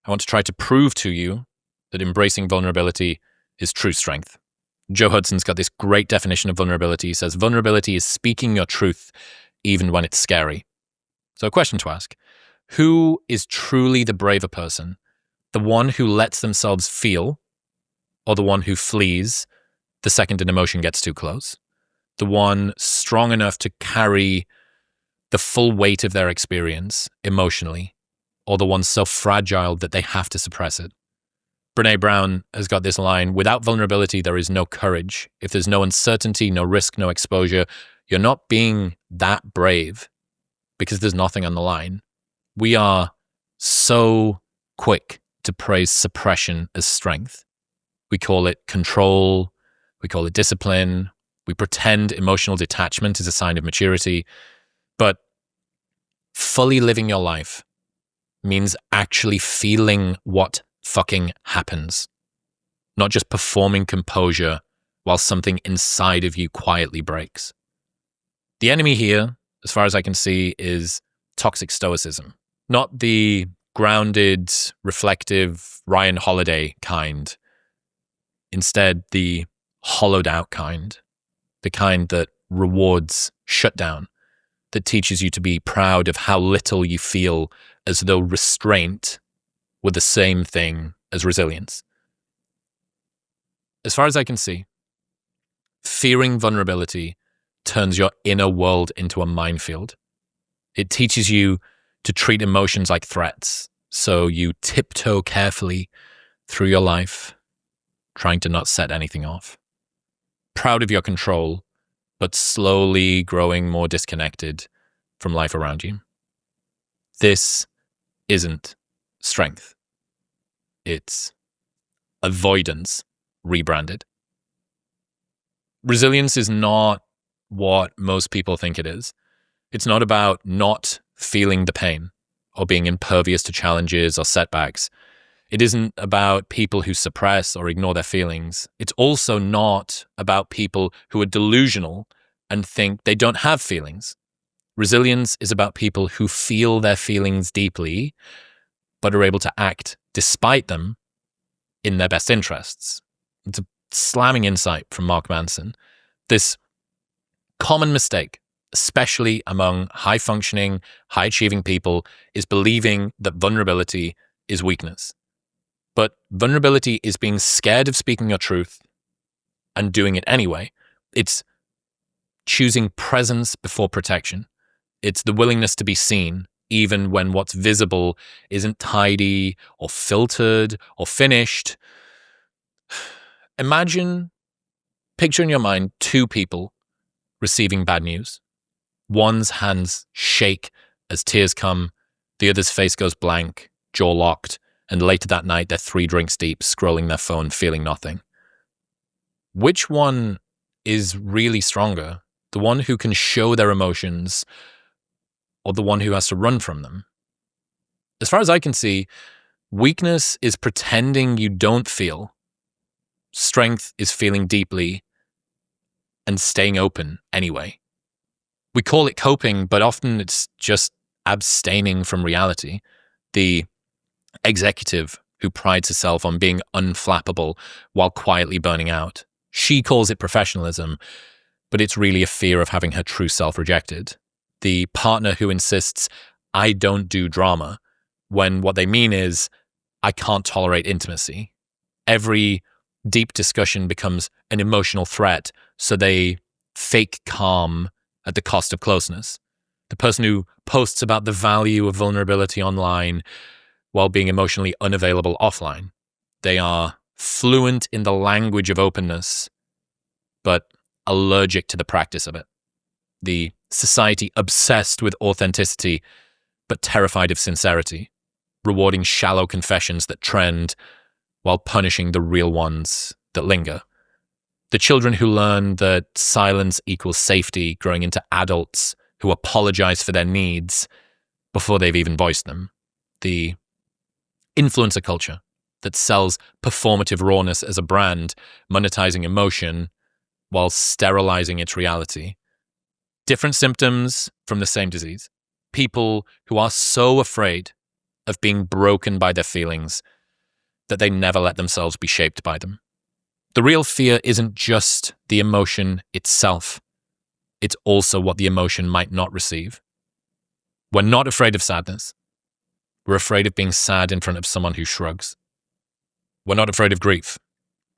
I want to try to prove to you that embracing vulnerability is true strength. Joe Hudson's got this great definition of vulnerability. He says, vulnerability is speaking your truth even when it's scary. So a question to ask, who is truly the braver person? The one who lets themselves feel, or the one who flees the second an emotion gets too close? The one strong enough to carry the full weight of their experience emotionally, or the one so fragile that they have to suppress it? Brené Brown has got this line, without vulnerability, there is no courage. If there's no uncertainty, no risk, no exposure, you're not being that brave because there's nothing on the line. We are so quick to praise suppression as strength. We call it control. We call it discipline. We pretend emotional detachment is a sign of maturity. But fully living your life means actually feeling what fucking happens, not just performing composure while something inside of you quietly breaks. The enemy here, as far as I can see, is toxic stoicism, not the grounded, reflective Ryan Holiday kind. Instead, the hollowed out kind, the kind that rewards shutdown, that teaches you to be proud of how little you feel, as though restraint were the same thing as resilience. As far as I can see, fearing vulnerability turns your inner world into a minefield. It teaches you to treat emotions like threats, so you tiptoe carefully through your life, trying to not set anything off. Proud of your control, but slowly growing more disconnected from life around you. This isn't strength. It's avoidance rebranded. Resilience is not what most people think it is. It's not about not feeling the pain or being impervious to challenges or setbacks. It isn't about people who suppress or ignore their feelings. It's also not about people who are delusional and think they don't have feelings. Resilience is about people who feel their feelings deeply, but are able to act despite them in their best interests. It's a slamming insight from Mark Manson. This common mistake, especially among high-functioning, high-achieving people, is believing that vulnerability is weakness. But vulnerability is being scared of speaking your truth and doing it anyway. It's choosing presence before protection. It's the willingness to be seen, even when what's visible isn't tidy or filtered or finished. Picture in your mind two people receiving bad news. One's hands shake as tears come, the other's face goes blank, jaw locked, and later that night they're 3 drinks deep, scrolling their phone, feeling nothing. Which one is really stronger? The one who can show their emotions, or the one who has to run from them? As far as I can see, weakness is pretending you don't feel. Strength is feeling deeply and staying open anyway. We call it coping, but often it's just abstaining from reality. The executive who prides herself on being unflappable while quietly burning out. She calls it professionalism, but it's really a fear of having her true self rejected. The partner who insists, I don't do drama, when what they mean is, I can't tolerate intimacy. Every deep discussion becomes an emotional threat, so they fake calm at the cost of closeness. The person who posts about the value of vulnerability online while being emotionally unavailable offline. They are fluent in the language of openness, but allergic to the practice of it. The society obsessed with authenticity, but terrified of sincerity, rewarding shallow confessions that trend while punishing the real ones that linger. The children who learn that silence equals safety, growing into adults who apologize for their needs before they've even voiced them. The influencer culture that sells performative rawness as a brand, monetizing emotion while sterilizing its reality. Different symptoms from the same disease. People who are so afraid of being broken by their feelings that they never let themselves be shaped by them. The real fear isn't just the emotion itself. It's also what the emotion might not receive. We're not afraid of sadness. We're afraid of being sad in front of someone who shrugs. We're not afraid of grief.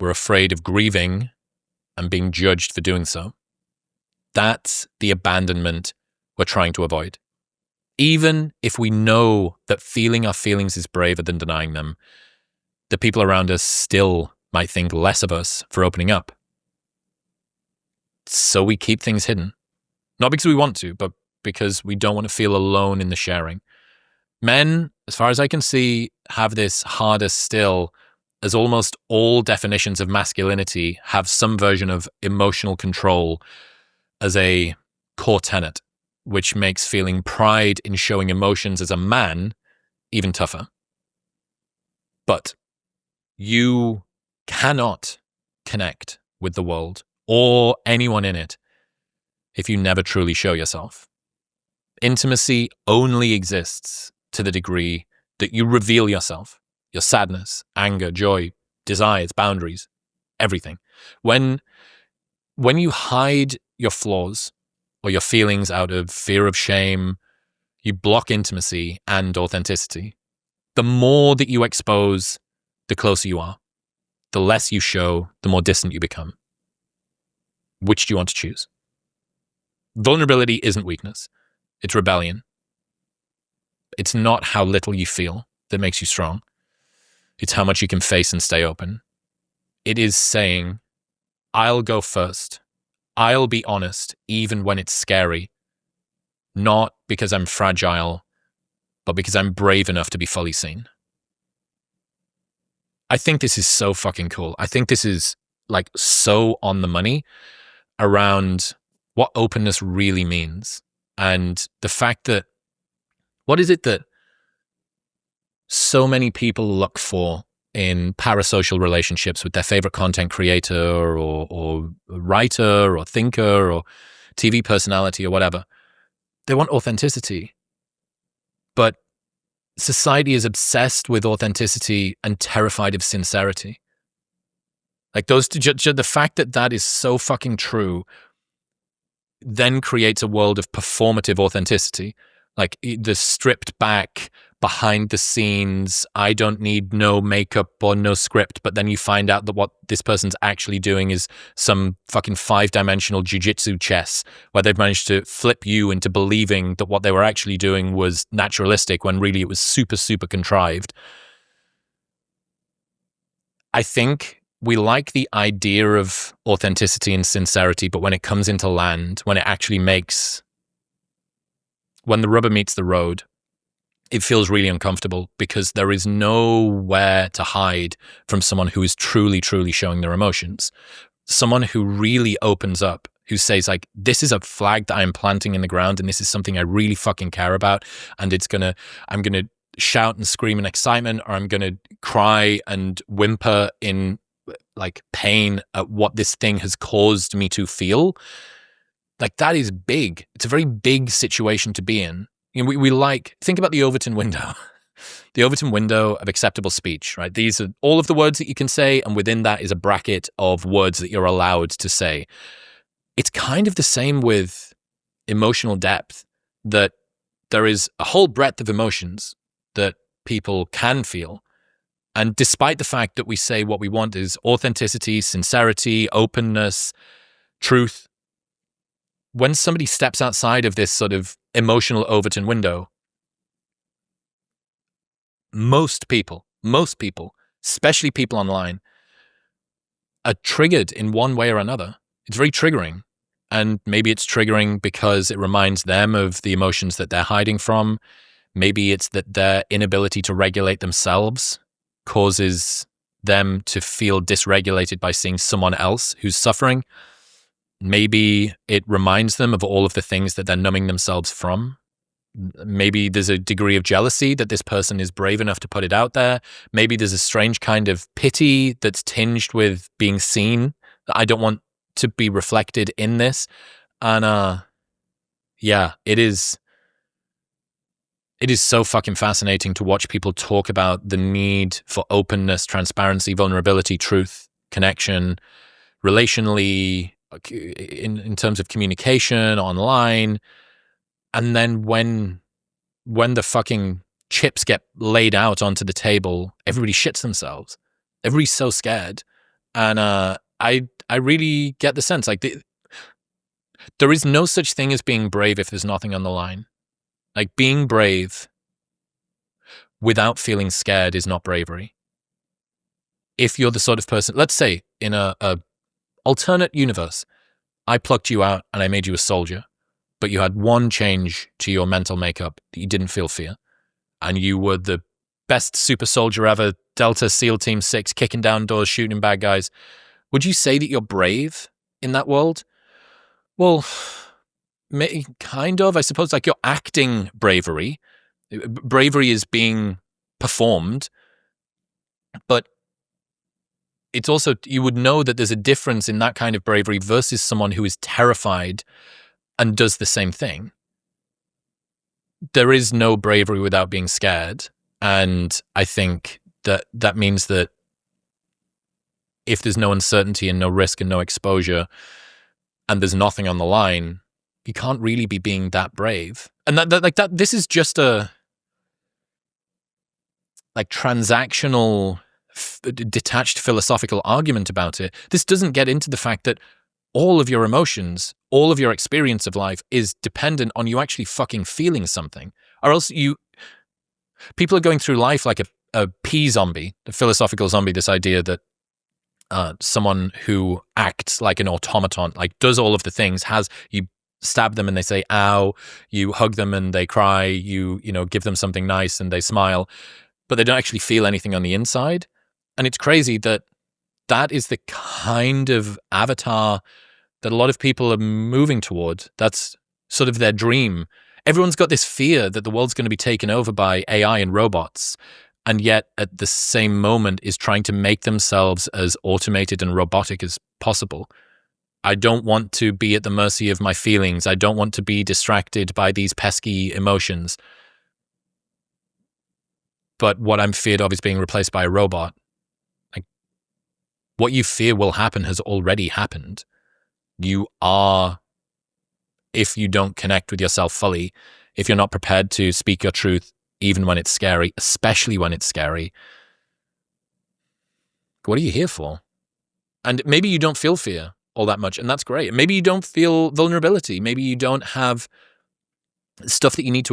We're afraid of grieving and being judged for doing so. That's the abandonment we're trying to avoid. Even if we know that feeling our feelings is braver than denying them, the people around us still might think less of us for opening up. So we keep things hidden. Not because we want to, but because we don't want to feel alone in the sharing. Men, as far as I can see, have this harder still, as almost all definitions of masculinity have some version of emotional control as a core tenet, which makes feeling pride in showing emotions as a man even tougher. But you cannot connect with the world or anyone in it if you never truly show yourself. Intimacy only exists to the degree that you reveal yourself, your sadness, anger, joy, desires, boundaries, everything. When you hide your flaws or your feelings out of fear of shame, you block intimacy and authenticity. The more that you expose, the closer you are. The less you show, the more distant you become. Which do you want to choose? Vulnerability isn't weakness. It's rebellion. It's not how little you feel that makes you strong. It's how much you can face and stay open. It is saying, I'll go first. I'll be honest, even when it's scary. Not because I'm fragile, but because I'm brave enough to be fully seen. I think this is so fucking cool. I think this is like so on the money around what openness really means. And the fact that, what is it that so many people look for in parasocial relationships with their favorite content creator or writer or thinker or TV personality or whatever? They want authenticity. But society is obsessed with authenticity and terrified of sincerity. Like those two, the fact that that is so fucking true then creates a world of performative authenticity. Like the stripped back, behind the scenes, I don't need no makeup or no script, but then you find out that what this person's actually doing is some fucking 5-dimensional jiu-jitsu chess, where they've managed to flip you into believing that what they were actually doing was naturalistic when really it was super, super contrived. I think we like the idea of authenticity and sincerity, but when it comes into land, when it actually when the rubber meets the road, it feels really uncomfortable because there is nowhere to hide from someone who is truly, truly showing their emotions. Someone who really opens up, who says like, this is a flag that I'm planting in the ground and this is something I really fucking care about. And I'm going to shout and scream in excitement, or I'm going to cry and whimper in like pain at what this thing has caused me to feel. Like that is big. It's a very big situation to be in. You know, we like, think about the Overton window, the Overton window of acceptable speech, right? These are all of the words that you can say, and within that is a bracket of words that you're allowed to say. It's kind of the same with emotional depth, that there is a whole breadth of emotions that people can feel. And despite the fact that we say what we want is authenticity, sincerity, openness, truth, when somebody steps outside of this sort of emotional Overton window, most people, especially people online, are triggered in one way or another. It's very triggering. And maybe it's triggering because it reminds them of the emotions that they're hiding from. Maybe it's that their inability to regulate themselves causes them to feel dysregulated by seeing someone else who's suffering. Maybe it reminds them of all of the things that they're numbing themselves from. Maybe there's a degree of jealousy that this person is brave enough to put it out there. Maybe there's a strange kind of pity that's tinged with being seen. I don't want to be reflected in this. And yeah, it is It is so fucking fascinating to watch people talk about the need for openness, transparency, vulnerability, truth, connection, relationally, in terms of communication, online. And then when the fucking chips get laid out onto the table, everybody shits themselves. Everybody's so scared. And I really get the sense, like, there is no such thing as being brave if there's nothing on the line. Like, being brave without feeling scared is not bravery. If you're the sort of person, let's say in a alternate universe, I plucked you out and I made you a soldier, but you had one change to your mental makeup that you didn't feel fear, and you were the best super soldier ever, Delta SEAL Team 6, kicking down doors, shooting bad guys. Would you say that you're brave in that world? Well, kind of, I suppose. Like, you're acting bravery. Bravery is being performed, but it's also, you would know that there's a difference in that kind of bravery versus someone who is terrified and does the same thing. There is no bravery without being scared. And I think that means that if there's no uncertainty and no risk and no exposure and there's nothing on the line, you can't really be being that brave. And this is just a like transactional, detached philosophical argument about it. This doesn't get into the fact that all of your emotions, all of your experience of life is dependent on you actually fucking feeling something. Or else people are going through life like a pea zombie, the philosophical zombie, this idea that someone who acts like an automaton, like does all of the things, you stab them and they say, ow, you hug them and they cry, you give them something nice and they smile, but they don't actually feel anything on the inside. And it's crazy that is the kind of avatar that a lot of people are moving toward. That's sort of their dream. Everyone's got this fear that the world's going to be taken over by AI and robots, and yet at the same moment is trying to make themselves as automated and robotic as possible. I don't want to be at the mercy of my feelings. I don't want to be distracted by these pesky emotions. But what I'm feared of is being replaced by a robot. Like, what you fear will happen has already happened. You are, if you don't connect with yourself fully, if you're not prepared to speak your truth, even when it's scary, especially when it's scary, what are you here for? And maybe you don't feel fear all that much, and that's great. Maybe you don't feel vulnerability. Maybe you don't have stuff that you need to